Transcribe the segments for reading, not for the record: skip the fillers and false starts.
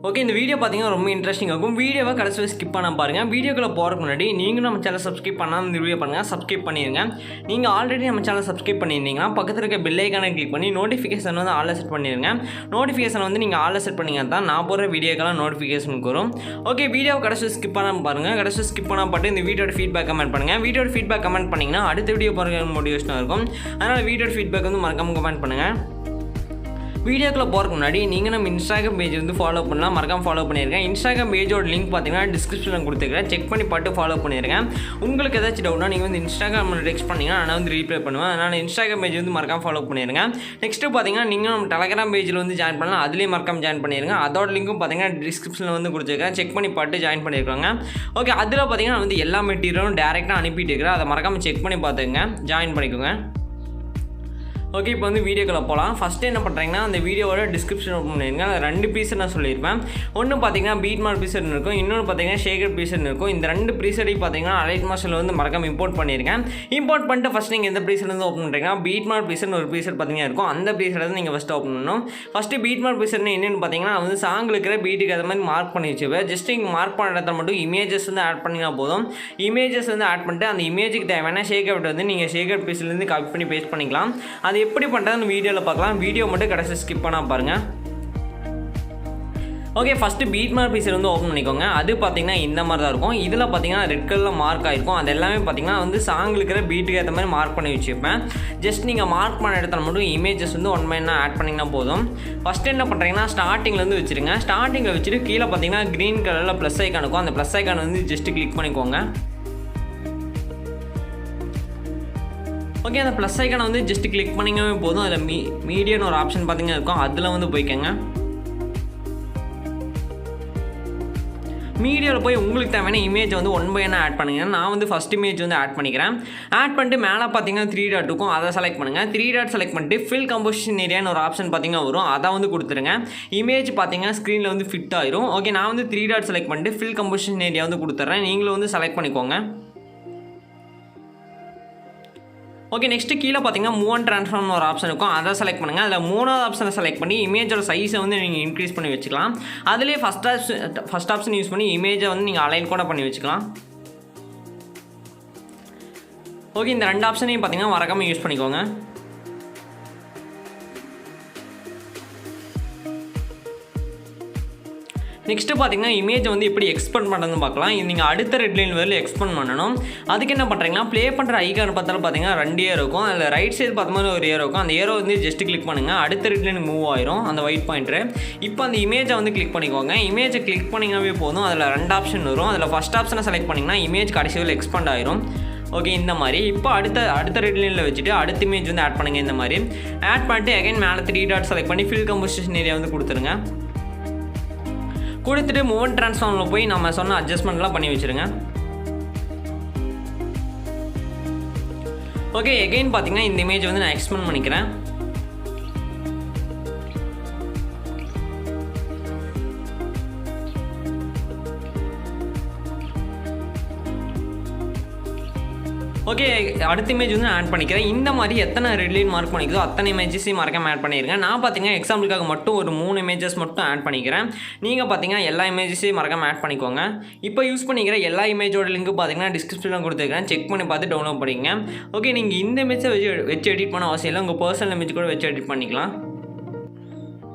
Okay, இந்த video பார்த்தீங்கன்னா ரொம்ப இன்ட்ரெஸ்டிங்காக இருக்கும். வீடியோவை கடைசி வரை ஸ்கிப் பண்ண பாருங்கள். வீடியோக்குள்ளே போகிறதுக்கு முன்னாடி நீங்களும் நம்ம சேனல் சப்ஸ்கிரைப் பண்ணாமல் இந்த வீடியோ பண்ணுங்கள், சப்ஸ்கிரைப் பண்ணிடுங்க. நீங்கள் ஆல்ரெடி நம்ம சேனல் சப்ஸ்கிரைப் பண்ணியிருந்தீங்கன்னா பக்கத்தில் இருக்க பெல் ஐக்கானை கிளிக் பண்ணி நோட்டிஃபிகேஷன் வந்து ஆல்ல செட் பண்ணிடுங்க. நோட்டிஃபிகேஷன் வந்து நீங்கள் ஆல்ல செட் பண்ணிங்க தான் நான் போகிற வீடியோக்கெல்லாம் நோட்டிஃபிகேஷனுக்கு வரும். ஓகே, வீடியோவை கடைசி ஸ்கிப் பண்ணாமல் பாருங்கள். கடைசி ஸ்கிப் பண்ணால் பாட்டு இந்த வீடியோட ஃபீட்பேக் கமெண்ட் பண்ணுங்கள். வீடியோட ஃபீட்பேக் கமெண்ட் பண்ணிங்கன்னா அடுத்த வீடியோ போகிற மோட்டிவேஷனாக இருக்கும். அதனால் வீடியோட ஃபீட்பேக் வந்து மறக்காமல் கமெண்ட் பண்ணுங்கள். வீடியோக்குள்ளே போகிறதுக்கு முன்னாடி நீங்கள் நம்ம இன்ஸ்டாகிராம் பேஜ் வந்து ஃபாலோ பண்ணலாம், மறக்காம ஃபாலோ பண்ணியிருக்கேன். இன்ஸ்டாகிராம் பேஜோட லிங்க் பார்த்தீங்கன்னா டிஸ்கிரிப்ஷனில் கொடுத்துருக்கேன், செக் பண்ணி பார்த்து ஃபாலோ பண்ணியிருக்கேன். உங்களுக்கு ஏதாச்சும் டவுட்னா நீங்கள் வந்து இன்ஸ்டாகிராமில் டெக்ஸ்ட் பண்ணிங்கன்னா நான் வந்து ரீப்ளை பண்ணுவேன். அதனால் இன்ஸ்டாகிராம் பேஜ் வந்து மறக்காம ஃபாலோ பண்ணிடுங்க. நெக்ஸ்ட்டு பார்த்தீங்கன்னா நீங்கள் நம்ம டெலகிராம் பேஜில் வந்து ஜாயின் பண்ணலாம், அதுலேயும் மறக்காம ஜாயின் பண்ணிடுங்க. அதோட லிங்க்கும் பார்த்தீங்கன்னா டிஸ்கிரிப்ஷனில் வந்து கொடுத்துருக்கேன், செக் பண்ணி பார்த்து ஜாயின் பண்ணியிருக்காங்க. ஓகே, அதில் பார்த்தீங்கன்னா வந்து எல்லா மெட்டீரியலும் டேரெக்டாக அனுப்பிட்டு இருக்கிறேன், அதை மறக்காமல் செக் பண்ணி பார்த்துங்க, ஜாயின் பண்ணிக்கோங்க. ஓகே, இப்போ வந்து வீடியோக்குள்ளே போகலாம். ஃபஸ்ட்டு என்ன பண்ணுறீங்கன்னா அந்த வீடியோவோட டிஸ்கிரிப்ஷன் ஓப்பன் பண்ணிடுங்க. அதில் 2 ப்ரீசெட் நான் சொல்லியிருப்பேன். ஒன்று பார்த்தீங்கன்னா பீட் மார்க் ப்ரீசெட் இருக்கும், இன்னொன்று பார்த்தீங்கன்னா ஷேகர் ப்ரீசெட் இருக்கும். இந்த 2 ப்ரீசெட்டையும் பார்த்தீங்கன்னா அலைட் மாஸ்டரில் வந்து மறக்காம இம்போர்ட் பண்ணியிருக்கேன். இம்போர்ட் பண்ணிட்டு ஃபஸ்ட் நீங்கள் எந்த ப்ரீசெட் வந்து ஓப்பன் பண்ணுறீங்கன்னா பீட் மார்க் ப்ரீசெட் ஒரு ப்ரீசெட் பார்த்தீங்கன்னா இருக்கும். அந்த ப்ரீசெட் வந்து நீங்கள் ஃபஸ்ட்டு ஓப்பன் பண்ணணும். ஃபஸ்ட்டு பீட் மார்க் ப்ரீசெட் என்னென்னு பார்த்தீங்கன்னா வந்து சாங்கில் இருக்கிற பீட்டுக்கு அது மாதிரி மார்க் பண்ணி வச்சுப்பேன். ஜஸ்ட் இங்கே மார்க் பண்ண இடத்துல மட்டும் இமேஜஸ் வந்து ஆட் பண்ணினா போதும். இமேஜஸ் வந்து ஆட் பண்ணிட்டு அந்த இமேஜுக்கு தேவையான ஷேகர் வந்து நீங்கள் ஷேகர் ப்ரீசெட்லேருந்து காப்பி பண்ணி பேஸ்ட் பண்ணிக்கலாம். அது எப்படி பண்ணுறதுன்னு வீடியோவில் பார்க்கலாம். வீடியோ மட்டும் கடைசி ஸ்கிப் பண்ணால் பாருங்கள். Okay, first beat mark preset வந்து ஓப்பன் பண்ணிக்கோங்க. அது பார்த்தீங்கன்னா இந்த மாதிரி தான் இருக்கும். இதில் பார்த்தீங்கன்னா ரெட் கலரில் மார்க் ஆகிருக்கும். அது எல்லாமே பார்த்தீங்கன்னா வந்து சாங்கில் இருக்கிற பீட்டுக்கு ஏற்ற மாதிரி மார்க் பண்ணி வச்சுருப்பேன். ஜஸ்ட் நீங்கள் மார்க் பண்ண இடத்துல மட்டும் இமேஜஸ் வந்து ஒன் பை ஒன்னாக ஆட் பண்ணிங்கன்னா போதும். ஃபஸ்ட்டு என்ன பண்ணுறீங்கன்னா ஸ்டார்டிங்லேருந்து வச்சுருங்க. ஸ்டார்டிங்கில் வச்சுட்டு கீழே பார்த்தீங்கன்னா க்ரீன் கலரில் ப்ளஸ் ஐக்கான் இருக்கும். அந்த ப்ளஸ் ஐக்கான் வந்து ஜஸ்ட் கிளிக் பண்ணிக்கோங்க. ஓகே, அந்த ப்ளஸ் ஐக்கானை வந்து ஜஸ்ட் கிளிக் பண்ணிங்கவே போதும். அதில் மீடியான்னு ஒரு ஆப்ஷன் பார்த்தீங்கன்னா இருக்கும், அதில் வந்து போய்க்கோங்க. மீடியாவில் போய் உங்களுக்கு தேவையான இமேஜ் வந்து ஒன் பை ஒன்னாக ஆட் பண்ணுங்கள். நான் வந்து ஃபஸ்ட் இமேஜ் வந்து ஆட் பண்ணிக்கிறேன். ஆட் பண்ணிட்டு மேலே பார்த்தீங்கன்னா 3 டாட் இருக்கும், அதை செலக்ட் பண்ணுங்கள். 3 டாட் செலக்ட் பண்ணிட்டு ஃபில் கம்போசிஷன் ஏரியான்னு ஒரு ஆப்ஷன் பார்த்தீங்கன்னா வரும், அதை வந்து கொடுத்துருங்க. இமேஜ் பார்த்தீங்கன்னா ஸ்க்ரீனில் வந்து ஃபிட் ஆயிரும். ஓகே, நான் வந்து 3 டாட் செலக்ட் பண்ணிட்டு ஃபில் கம்போசிஷன் ஏரியா வந்து கொடுத்துட்றேன். நீங்களும் வந்து செலக்ட் பண்ணிக்கோங்க. ஓகே, நெக்ஸ்ட்டு கீழே பார்த்தீங்கன்னா மூவ் அண்ட் ட்ரான்ஸ்ஃபார்ம்னு ஒரு ஆப்ஷன் இருக்கும், அதை செலக்ட் பண்ணுங்கள். அதில் 3வது ஆப்ஷனை செலக்ட் பண்ணி இமேஜோட சைஸை வந்து நீங்கள் இன்க்ரீஸ் பண்ணி வச்சுக்கலாம். அதிலே ஃபஸ்ட் ஆப்ஷன் யூஸ் பண்ணி இமேஜை வந்து நீங்கள் அலைன் கூட பண்ணி வச்சுக்கலாம். ஓகே, இந்த 2 ஆப்ஷனையும் பார்த்தீங்கன்னா மறக்காமல் யூஸ் பண்ணிக்கோங்க. நெக்ஸ்ட்டு பார்த்தீங்கன்னா இமேஜை வந்து எப்படி எக்ஸ்பெண்ட் பண்ணுறதுன்னு பார்க்கலாம். இது நீங்கள் அடுத்த ரெட் லைன் வரையில் எக்ஸ்பெண்ட் பண்ணணும். அதுக்கு என்ன பண்ணுறீங்கன்னா ப்ளே பண்ணுற ஐக்கான் பார்த்தாலும் பார்த்தீங்கன்னா 2 ஏரோ இருக்கும். அதில் ரைட் சைடு பார்க்கும்போது ஒரு ஏரோ இருக்கும். அந்த ஏரோ வந்து ஜஸ்ட் கிளிக் பண்ணுங்கள், அடுத்த ரெட் லைன் மூவ் ஆயிரும் அந்த ஒயிட் பாயிண்ட்ரு. இப்போ அந்த இமேஜை வந்து கிளிக் பண்ணிக்கோங்க. இமேஜை கிளிக் பண்ணிங்கவே போதும். அதில் 2 ஆப்ஷன் வரும். அதில் ஃபஸ்ட் ஆப்ஷனை செலக்ட் பண்ணிங்கன்னா இமேஜ் கடைசி வரையில் எக்ஸ்பெண்ட் ஆயிரும். ஓகே, இந்த மாதிரி இப்போ அடுத்த ரெட் லைனில் வச்சுட்டு அடுத்த இமேஜ் வந்து ஆட் பண்ணுங்கள். இந்த மாதிரி ஆட் பண்ணிட்டு அகைன் மேலே 3 டாட் செலக்ட் பண்ணி ஃபில் கம்போசிஷன் ஏரியா வந்து கொடுத்துருங்க. கொடுத்துட்டு மூவ் அண்ட் ட்ரான்ஸ்ஃபார்மில் போய் நம்ம சொன்ன அட்ஜஸ்ட்மெண்ட்லாம் பண்ணி வச்சுருங்க. ஓகே, எகைன் பார்த்தீங்கன்னா இந்த இமேஜ் வந்து நான் எக்ஸ்பெண்ட் பண்ணிக்கிறேன். ஓகே, அடுத்த இமேஜ் வந்து நான் ஆட் பண்ணிக்கிறேன். இந்த மாதிரி எத்தனை ரெட் லைன் மார்க் பண்ணிக்கிறதோ அத்தனை இமேஜஸையும் மறக்காம ஆட் பண்ணியிருக்கேன். நான் பார்த்தீங்கன்னா எக்ஸாம்பிளுக்காக மட்டும் ஒரு 3 இமேஜஸ் மட்டும் ஆட் பண்ணிக்கிறேன். நீங்கள் பார்த்தீங்கன்னா எல்லா இமேஜஸையும் மறக்காம ஆட் பண்ணிக்கோங்க. இப்போ யூஸ் பண்ணிக்கிற எல்லா இமேஜோட லிங்க் பார்த்தீங்கன்னா டிஸ்கிரிப்ஷனில் கொடுத்துருக்கேன், செக் பண்ணி பார்த்து டவுன்லோட் பண்ணிங்க. ஓகே, நீங்கள் இந்த இமேஜை வச்சு எடிட் பண்ண அவசியம் இல்லை, உங்கள் பர்சனல் இமேஜ் கூட வச்சு எடிட் பண்ணிக்கலாம்.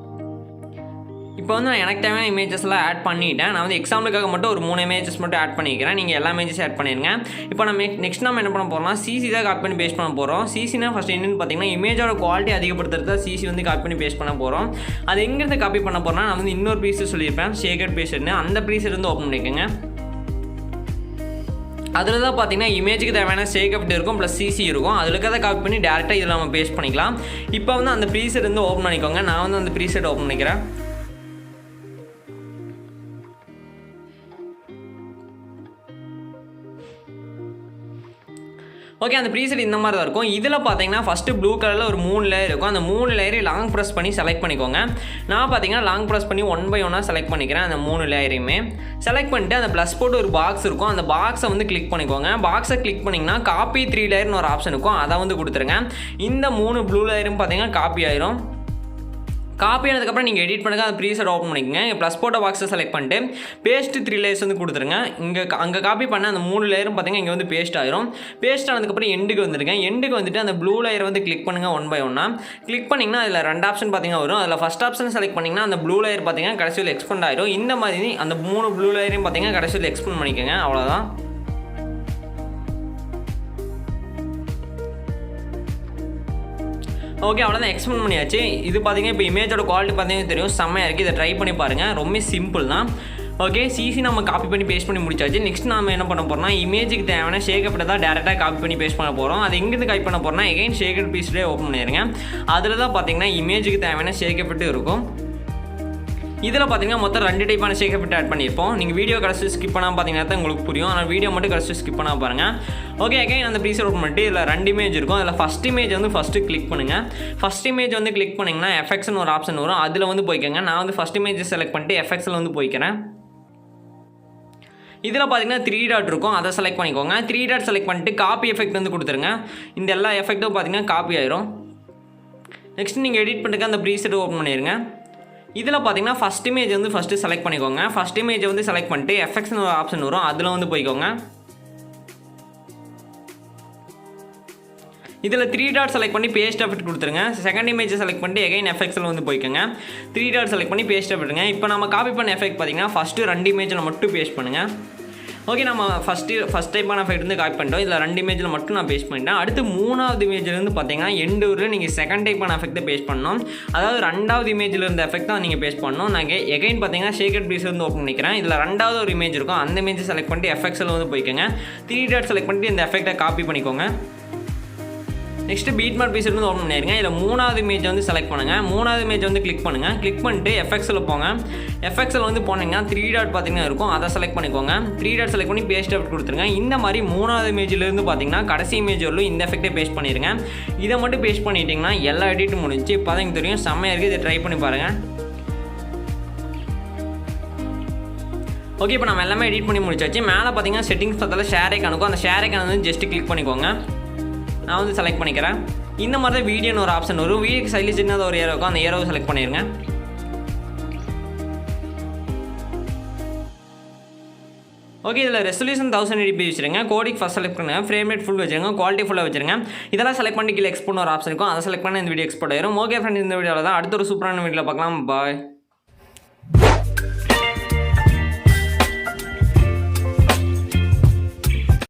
இப்போ வந்து நான் எனக்கு தேவையான இமேஜஸ்லாம் ஆட் பண்ணிவிட்டேன். நான் வந்து எக்ஸாம்பிளுக்காக மட்டும் ஒரு 3 இமேஜஸ் மட்டும் ஆட் பண்ணிக்கிறேன். நீங்கள் எல்லா இமேஜஸும் ஆட் பண்ணிடுங்க. இப்போ நம்ம நெக்ஸ்ட் நம்ம என்ன பண்ண போகிறோம்னா சிசி தான் காப்பி பண்ணி பேஸ்ட் பண்ண போகிறோம். சிசினா ஃபஸ்ட் என்னென்னு பார்த்தீங்கன்னா இமேஜோட குவாலிட்டி அதிகப்படுத்துறது தான் சிசி வந்து காப்பி பண்ணி பேஸ்ட் பண்ண போகிறோம். அது எங்கேருந்து காப்பி பண்ண போகிறோம்னா நான் வந்து இன்னொரு ப்ரீசெட் சொல்லியிருப்பேன், ஷேகர் ப்ரீசெட்னு. அந்த ப்ரீசெட் வந்து ஓப்பன் பண்ணிக்கோங்க. அதில் தான் பார்த்தீங்கன்னா இமேஜுக்கு தேவையான ஷேகப்ட் இருக்கும் ப்ளஸ் சிசி இருக்கும். அதில் இருக்கிறத காப்பி பண்ணி டேரெக்டாக இதில் நம்ம பேஸ்ட் பண்ணிக்கலாம். இப்போ வந்து அந்த ப்ரீசெட் வந்து ஓப்பன் பண்ணிக்கோங்க. நான் வந்து அந்த ப்ரீசெட் ஓப்பன் பண்ணிக்கிறேன். ஓகே, அந்த ப்ரீசெட் இந்த மாதிரி தான் இருக்கும். இதில் பார்த்தீங்கன்னா ஃபஸ்ட்டு ப்ளூ கலரில் ஒரு 3 லேயர் இருக்கும். அந்த 3 லேயரையும் லாங் ப்ரெஸ் பண்ணி செலக்ட் பண்ணிக்கோங்க. நான் பார்த்தீங்கன்னா லாங் ப்ரெஸ் பண்ணி 1 by 1 செலக்ட் பண்ணிக்கிறேன். அந்த 3 லேயரையுமே செலக்ட் பண்ணிட்டு அந்த ப்ளஸ் போட்டு ஒரு பாக்ஸ் இருக்கும். அந்த பாக்ஸை வந்து கிளிக் பண்ணிக்கோங்க. பாக்ஸை கிளிக் பண்ணிங்கன்னா காப்பி 3 லேயர்னு ஒரு ஆப்ஷன் இருக்கும். அதை வந்து கொடுத்துருங்க. இந்த 3 ப்ளூ லேயரும் பார்த்தீங்கன்னா காப்பி ஆயிரும். காப்பி ஆனதுக்கப்புறம் நீங்கள் எடிட் பண்ணுங்க. அந்த ப்ரீசெட் ஓப்பன் பண்ணிக்கோங்க. ப்ளஸ் போட்ட பாக்ஸை செலக்ட் பண்ணிட்டு பேஸ்ட் 3 லேயர்ஸ் வந்து கொடுத்துருங்க. அங்கே காப்பி பண்ண அந்த 3 லேயரும் பார்த்தீங்கன்னா இங்கே வந்து பேஸ்ட் ஆயிரும். பேஸ்ட் ஆனதுக்கப்புறம் எண்டுக்கு வந்துருங்க. எண்டுக்கு வந்துட்டு அந்த ப்ளூ லேயர் வந்து கிளிக் பண்ணுங்கள் 1 by 1. கிளிக் பண்ணிங்கன்னா அதில் 2 ஆப்ஷன் பார்த்தீங்கன்னா வரும். அதில் ஃபஸ்ட் ஆப்ஷன் செலக்ட் பண்ணிங்கன்னா அந்த ப்ளூ லேயர் பார்த்தீங்கன்னா கடைசியில் எக்ஸ்பெண்ட் ஆயிரும். இந்த மாதிரி அந்த 3 ப்ளூ லேயரையும் பார்த்தீங்கன்னா கடைசியில் எக்ஸ்பெண்ட் பண்ணிக்கோங்க. அவ்வளோதான். ஓகே, அவ்வளோதான். எக்ஸ்பெண்ட் பண்ணியாச்சு. இது பார்த்தீங்கன்னா இப்போ இமேஜோட குவாலிட்டி பார்த்தீங்கன்னா தெரியும், செம்மையாக இருக்குது. இதை ட்ரை பண்ணி பாருங்கள். ரொம்ப சிம்பிள் தான். ஓகே, சிசி நம்ம காப்பி பண்ணி பேஸ்ட் பண்ணி முடிச்சாச்சு. நெக்ஸ்ட் நம்ம என்ன பண்ண போகிறோம்னா இமேஜுக்கு தேவையான ஷேக்கப்பட்ட தான் டேரெக்டாக காப்பி பண்ணி பேஸ்ட் பண்ண போகிறோம். அது எங்கேருந்து காப்பி பண்ண போகிறோம்னா எகைன் ஷேக்கட் பீஸ்லேயே ஓப்பன் பண்ணிடுங்க. அதில் தான் பார்த்தீங்கன்னா இமேஜுக்கு தேவையான ஷேக்கப்பட்டு இருக்கும். இதில் பார்த்தீங்கன்னா மொத்தம் 2 டைப்பான ஷேக்கப்பட்டு ஆட் பண்ணியிருப்போம். நீங்கள் வீடியோ கடைசி ஸ்கிப் பண்ணால் பார்த்தீங்கன்னா தான் உங்களுக்கு புரியும். ஆனால் வீடியோ மட்டும் கடைசி ஸ்கிப் பண்ணால் பாருங்கள். ஓகே, அகைன் அந்த ப்ரீசெட் ஓப்பன் பண்ணிட்டு இதில் 2 இமேஜ் இருக்கும். அதில் ஃபஸ்ட் இமேஜ் வந்து ஃபஸ்ட்டு கிளிக் பண்ணுங்கள். ஃபஸ்ட் இமேஜ் வந்து கிளிக் பண்ணிங்கன்னா எஃபெக்ட்ஸ்னு ஒரு ஆப்ஷன் வரும். அதில் வந்து போய்க்கோங்க. நான் வந்து ஃபஸ்ட் இமேஜ் செலக்ட் பண்ணிட்டு எஃபெக்ட்ஸில் வந்து போய்க்கிறேன். இதில் பார்த்தீங்கன்னா 3 டாட் இருக்கும். அதை செலக்ட் பண்ணிக்கோங்க. 3 டாட் செலக்ட் பண்ணிட்டு காப்பி எஃபெக்ட் வந்து கொடுத்துருங்க. இந்த எல்லா எஃபெக்ட்டும் பார்த்தீங்கன்னா காப்பி ஆயிரும். நெக்ஸ்ட் நீங்கள் எடிட் பண்ணிட்டு அந்த ப்ரீசெட் ஓப்பன் பண்ணிடுங்க. இதில் பார்த்தீங்கன்னா ஃபஸ்ட் இமேஜ் வந்து ஃபஸ்ட்டு செலக்ட் பண்ணிக்கோங்க. ஃபஸ்ட் இமேஜை வந்து செலக்ட் பண்ணிட்டு எஃபெக்ட்ஸ்னு ஒரு ஆப்ஷன் வரும். அதில் வந்து போய்க்கோங்க. இதில் 3 டாட் செலக்ட் பண்ணி பேஸ்ட் எஃபெக்ட் கொடுத்துருங்க. செகண்ட் இமேஜை செலக்ட் பண்ணிட்டு எகைன் எஃபெக்ட்ஸில் வந்து போய்க்கோங்க. 3 டாட் செலக்ட் பண்ணி பேஸ்ட் எஃபெக்ட்டுங்க. இப்போ நம்ம காப்பி பண்ண எஃபெக்ட் பார்த்தீங்கன்னா ஃபஸ்ட்டு 2 இமேஜில் மட்டும் பேஸ்ட் பண்ணுங்கள். ஓகே, நம்ம ஃபஸ்ட் டைப்பான எஃபெக்ட் வந்து காப்பி பண்ணிட்டோம். இதில் 2 இமேஜில் மட்டும் நான் பேஸ்ட் பண்ணிட்டேன். அடுத்து 3வது இமேஜ்லேருந்து பார்த்தீங்கன்னா எண்டு ஊரில் நீங்கள் செகண்ட் டைப்பான எஃபெக்ட்டை பேஸ்ட் பண்ணணும். அதாவது 2வது இமேஜில் இருந்த எஃபெக்ட் தான் நீங்கள் பேஸ்ட் பண்ணணும். நான் எகைன் பார்த்தீங்கன்னா ஷேக்கட் பீஸ் வந்து ஓப்பன் பண்ணிக்கிறேன். இதில் 2வது ஒரு இமேஜ் இருக்கும். அந்த இமேஜை செலக்ட் பண்ணிட்டு எஃபெக்ட்ஸில் வந்து போய்க்கோங்க. 3 டாட் செலக்ட் பண்ணிட்டு இந்த எஃபெக்ட்டை காப்பி பண்ணிக்கோங்க. நெக்ஸ்ட்டு பீட் மார்க் பீஸ் வந்து ஓப்பன் பண்ணிடுங்க. இதில் 3வது இமேஜ் வந்து செலக்ட் பண்ணுங்கள். 3வது இமேஜ் வந்து கிளிக் பண்ணுங்கள். கிளிக் பண்ணிட்டு எஃபெக்ட்ஸில் போங்க. எஃபெக்ட்ஸில் வந்து போனீங்கன்னா 3 டாட் பார்த்தீங்கன்னா இருக்கும். அதை செலக்ட் பண்ணிக்கோங்க. 3 டாட் செலக்ட் பண்ணி பேஸ்ட் எஃபெக்ட் கொடுத்துருங்க. இந்த மாதிரி 3வது இமேஜிலேருந்து பார்த்தீங்கன்னா கடைசி இமேஜ் வரலும் இந்த எஃபெக்ட்டை பேஸ்ட் பண்ணிடுங்க. இதை மட்டும் பேஸ்ட் பண்ணிட்டீங்கன்னா எல்லா எடிட்டும் முடிஞ்சு. இப்போ தான் எனக்கு தெரியும், செம்மையாக இருக்குது. இதை ட்ரை பண்ணி பாருங்கள். ஓகே, இப்போ நம்ம எல்லாமே எடிட் பண்ணி முடிச்சாச்சு. மேலே பார்த்தீங்கன்னா செட்டிங்ஸ் பார்த்தால ஷேர் ஐக்கான் இருக்கும். அந்த ஷேர் ஐக்கான் வந்து ஜஸ்ட் கிளிக் பண்ணிக்கோங்க. நான் வந்து செலக்ட் பண்ணிக்கிறேன். இந்த மாதிரி தான் வீடியோன்னு ஒரு ஆப்ஷன் வரும். வீடியோக்கு சைடில் சின்னதாக ஒரு ஏரோ இருக்கும். அந்த ஏரோவை செலக்ட் பண்ணிடுங்க. ஓகே, இதில் ரெசல்யூஷன் 1080p வச்சுருங்க. கோடிக் ஃபஸ்ட் செலக்ட் பண்ணுங்கள். ஃப்ரேம் ரேட் ஃபுல் வச்சுருங்க. குவாலிட்டி ஃபுல்லாக வச்சுருங்க. இதெல்லாம் செலக்ட் பண்ணி கீழே எக்ஸ்போர்ட் ஒரு ஆப்ஷன் இருக்கும். அதை செலக்ட் பண்ணி இந்த வீடியோ எக்ஸ்போர்ட் ஆயிரும். ஓகே ஃப்ரெண்ட்ஸ், இந்த வீடியோவில் தான் அடுத்த ஒரு சூப்பரான வீடியோவில் பார்க்கலாம். பாய்.